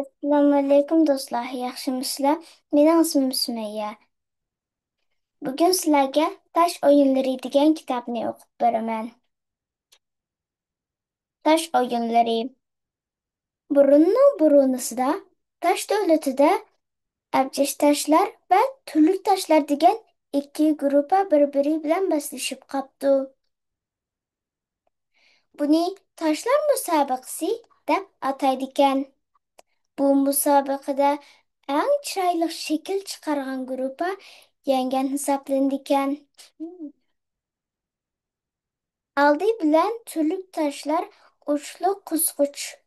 Assalomu alaykum do'stlar, yaxshimisizlar? Mening ismim Sumayya. Bugun sizlarga Tash o'yinlari degan kitobni o'qib beraman. Tash o'yinlari. Burunning burunusida, Tash davlatida abjish tashlar va turli tashlar degan ikki guruh bir-biri bilan baslashib qopti. Buni tashlar musobaqasi deb ataydi ekan. Bu musobaqada eng chiroyli shakl chiqargan guruh yengan hisoblanadi ekan. Aldı bilan turli toshlar uchli qisquchlar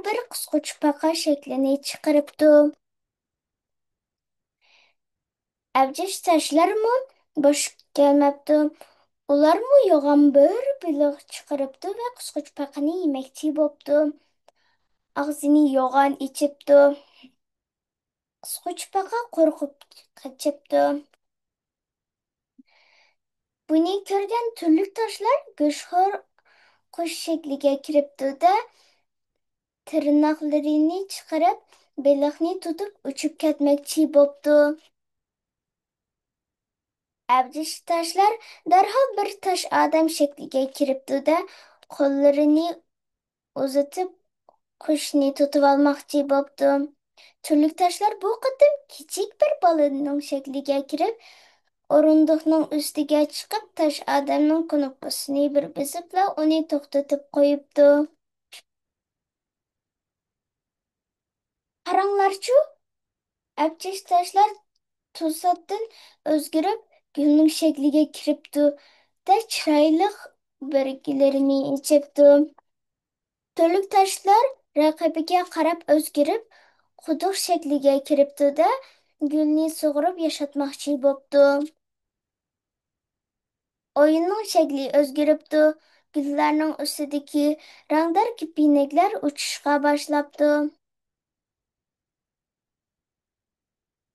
bir qisquchpaqa shaklini chiqaribdi. Abjish toshlarmi bosh kelmabdi. Ularmi yo'g'on bir biliq chiqaribdi va qisquchpaqani yemakchi bo'pti. Og'zini yo'g'on ichibdi. Qisquchpaqa qo'rqib qochibdi. Buni ko'rgan turli toshlar go'shxo'r qush shakliga kiribdi-da, tirnoqlarini chiqarib, baliqni tutib uchib ketmoqchi bo'pti. Abjish toshlar darhol bir tosh odam shakliga kiribdi-da, qo'llarini uzatib qushni tutib olmoqchi bo'pti. Turli toshlar bu qatim kichik bir bolaning shakliga kirib, o'rindiqning ustiga chiqib, tosh odamning knopkasini bir bosibla uni to'xtatib qo'yibdi. Qaranglarchu, abjish toshlar to'satdan o'zgarib, gulning shakliga kiribdi da chiroyli barglarini ichibdi. Turli toshlar raqibiga qarab o'zgarib, quduq shakliga kiribdi da gulni sug'urib yashatmoqchi bo'pti. O'yinning shakli o'zgaribdi. Gullarning ustidagi rangdor kipinaklar uchishga boshlabdi.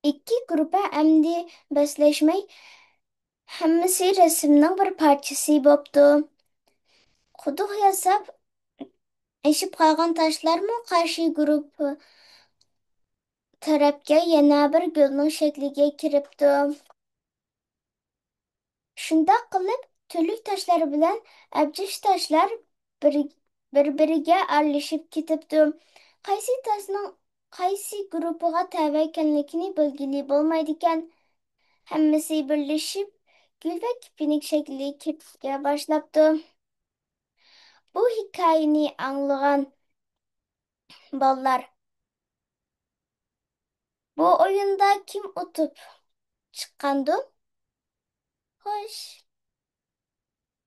Ikki guruh amdi baslashmay, hammasi rasmning bir parchasi bo'pti. Quduq yasab, eshib qolgan toshlarmi qarshi guruh tarafga yana bir gulning shakliga kiribdi. Shundoq qilib, turli toshlar bilan abjish toshlar bir-biriga aralashib ketibdi. Qaysi toshning qaysi guruhiga tava ekanligini bilgili bo'lmaydi ekan. Hammasi birlashib, gul va kipinik shakli ketishga boshlabdi. Bu hikoyani anglagan bolalar, bu o'yinda kim o'tib chiqqandi? Xo'sh,